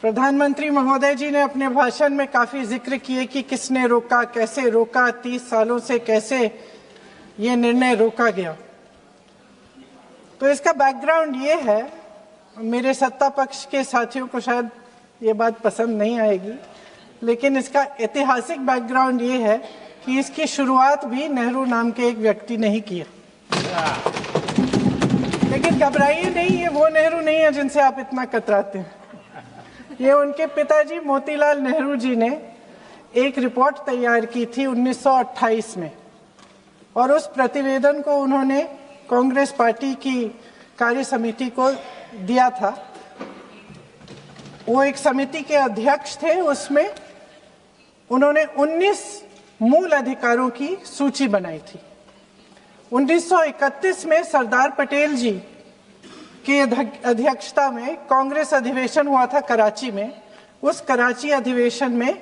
प्रधानमंत्री महोदय जी ने अपने भाषण में काफी जिक्र किए कि किसने रोका, कैसे रोका, 30 सालों से कैसे ये निर्णय रोका गया। तो इसका बैकग्राउंड ये है, मेरे सत्ता पक्ष के साथियों को शायद ये बात पसंद नहीं आएगी, लेकिन इसका ऐतिहासिक बैकग्राउंड ये है कि इसकी शुरुआत भी नेहरू नाम के एक व्यक्ति ने ही किया। लेकिन घबराइए नहीं, ये वो नेहरू नहीं है जिनसे आप इतना कतराते हैं। ये उनके पिताजी मोतीलाल नेहरू जी ने एक रिपोर्ट तैयार की थी 1928 में, और उस प्रतिवेदन को उन्होंने कांग्रेस पार्टी की कार्य समिति को दिया था। वो एक समिति के अध्यक्ष थे। उसमें उन्होंने 19 मूल अधिकारों की सूची बनाई थी। 1931 में सरदार पटेल जी की अध्यक्षता में कांग्रेस अधिवेशन हुआ था कराची में। उस कराची अधिवेशन में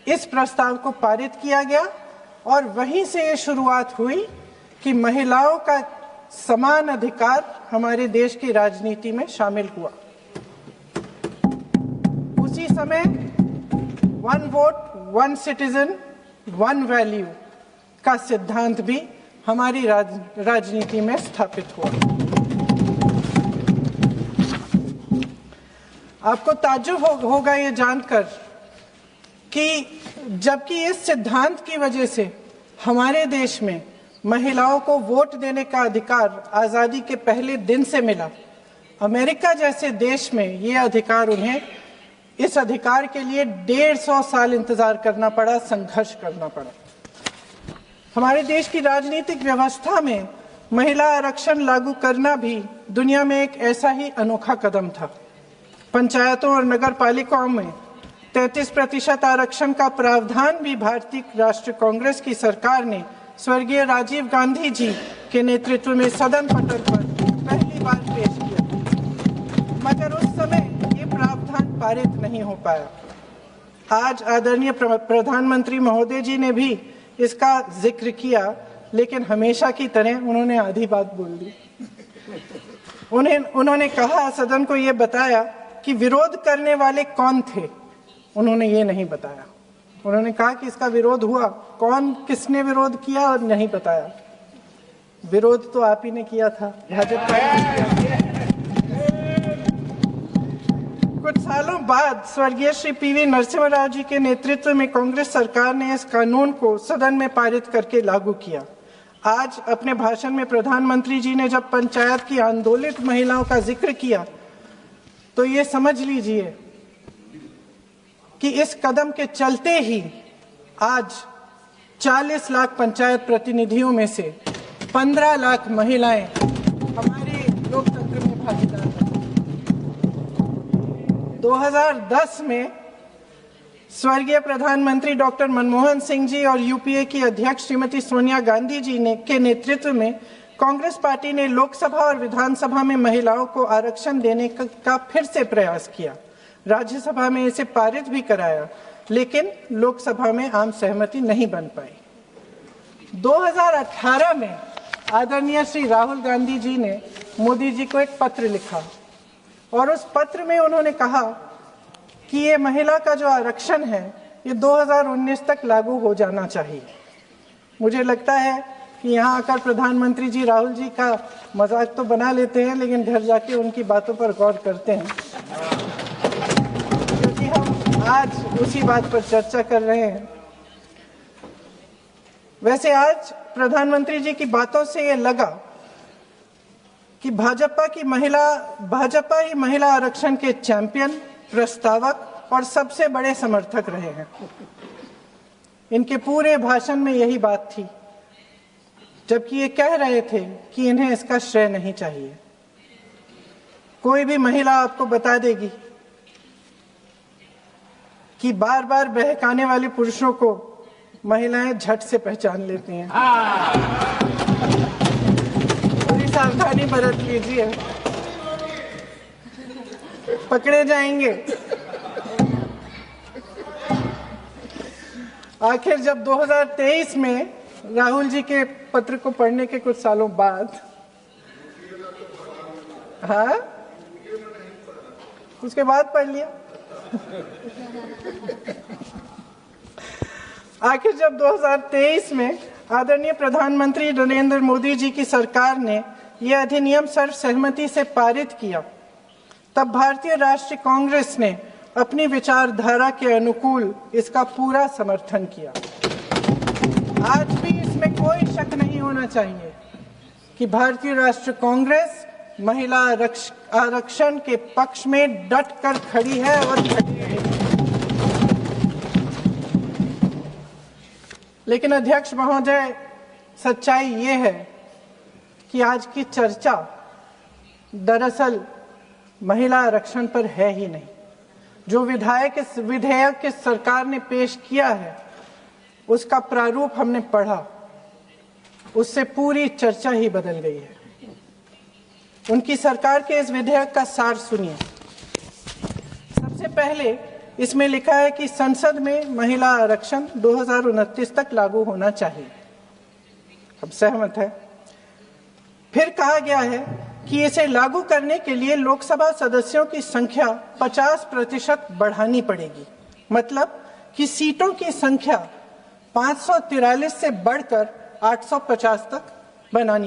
इस प्रस्ताव को पारित किया गया और वहीं से ये शुरुआत हुई कि महिलाओं का समान अधिकार हमारे देश की राजनीति में शामिल हुआ। उसी समय one vote one citizen one value का सिद्धांत भी हमारी राजनीति में स्थापित हुआ। आपको ताज्जुब होगा ये जानकर कि जबकि इस सिद्धांत की वजह से हमारे देश में महिलाओं को वोट देने का अधिकार आज़ादी के पहले दिन से मिला, अमेरिका जैसे देश में ये अधिकार उन्हें इस अधिकार के लिए 150 साल इंतजार करना पड़ा, संघर्ष करना पड़ा। हमारे देश की राजनीतिक व्यवस्था में महिला आरक्षण लागू करना भी दुनिया में एक ऐसा ही अनोखा कदम था। पंचायतों और नगर पालिकाओं में 33% आरक्षण का प्रावधान भी भारतीय राष्ट्रीय कांग्रेस की सरकार ने स्वर्गीय राजीव गांधी जी के नेतृत्व में सदन पटल पर पहली बार पेश किया, मगर उस समय ये प्रावधान पारित नहीं हो पाया। आज आदरणीय प्रधानमंत्री महोदय जी ने भी इसका जिक्र किया, लेकिन हमेशा की तरह उन्होंने आधी बात बोल दी। उन्होंने कहा, सदन को ये बताया कि विरोध करने वाले कौन थे, उन्होंने ये नहीं बताया। उन्होंने कहा कि इसका विरोध हुआ, कौन किसने विरोध किया और नहीं बताया। विरोध तो आप ही ने किया था, भाजपा ने। कुछ सालों बाद स्वर्गीय श्री पीवी नरसिम्हा राव जी के नेतृत्व में कांग्रेस सरकार ने इस कानून को सदन में पारित करके लागू किया। आज अपने भाषण में प्रधानमंत्री जी ने जब पंचायत की आंदोलित महिलाओं का जिक्र किया, तो ये समझ लीजिए कि इस कदम के चलते ही आज 40 लाख पंचायत प्रतिनिधियों में से 15 लाख महिलाएं हमारे लोकतंत्र में भागीदार हैं। 2010 में स्वर्गीय प्रधानमंत्री डॉक्टर मनमोहन सिंह जी और यूपीए की अध्यक्ष श्रीमती सोनिया गांधी जी के नेतृत्व में कांग्रेस पार्टी ने लोकसभा और विधानसभा में महिलाओं को आरक्षण देने का फिर से प्रयास किया। राज्यसभा में इसे पारित भी कराया, लेकिन लोकसभा में आम सहमति नहीं बन पाई। 2018 में आदरणीय श्री राहुल गांधी जी ने मोदी जी को एक पत्र लिखा और उस पत्र में उन्होंने कहा कि ये महिला का जो आरक्षण है ये 2019 तक लागू हो जाना चाहिए। मुझे लगता है कि यहाँ आकर प्रधानमंत्री जी राहुल जी का मजाक तो बना लेते हैं, लेकिन घर जाके उनकी बातों पर गौर करते हैं, क्योंकि हम आज उसी बात पर चर्चा कर रहे हैं। वैसे आज प्रधानमंत्री जी की बातों से ये लगा कि भाजपा ही महिला आरक्षण के चैंपियन, प्रस्तावक और सबसे बड़े समर्थक रहे हैं। इनके पूरे भाषण में यही बात थी, जबकि ये कह रहे थे कि इन्हें इसका श्रेय नहीं चाहिए। कोई भी महिला आपको बता देगी कि बार बार बहकाने वाले पुरुषों को महिलाएं झट से पहचान लेती हैं। थोड़ी सावधानी बरत लीजिए, पकड़े जाएंगे। आखिर जब 2023 में राहुल जी के पत्र को पढ़ने के कुछ सालों बाद, हाँ, उसके बाद पढ़ लिया। आखिर जब 2023 में आदरणीय प्रधानमंत्री नरेंद्र मोदी जी की सरकार ने यह अधिनियम सर्वसहमति से पारित किया, तब भारतीय राष्ट्रीय कांग्रेस ने अपनी विचारधारा के अनुकूल इसका पूरा समर्थन किया। आज भी इसमें कोई शक नहीं होना चाहिए कि भारतीय राष्ट्रीय कांग्रेस महिला आरक्षण के पक्ष में डट कर खड़ी है और खड़ी रहेगी। लेकिन अध्यक्ष महोदय, सच्चाई ये है कि आज की चर्चा दरअसल महिला आरक्षण पर है ही नहीं। जो विधेयक के सरकार ने पेश किया है, उसका प्रारूप हमने पढ़ा, उससे पूरी चर्चा ही बदल गई है। उनकी सरकार के इस विधेयक का सार सुनिए। सबसे पहले इसमें लिखा है कि संसद में महिला आरक्षण 2029 तक लागू होना चाहिए। हम सहमत है। फिर कहा गया है कि इसे लागू करने के लिए लोकसभा सदस्यों की संख्या 50% बढ़ानी पड़ेगी। मतलब कि सीटों की संख्या 543 से बढ़कर 850 तक बनानी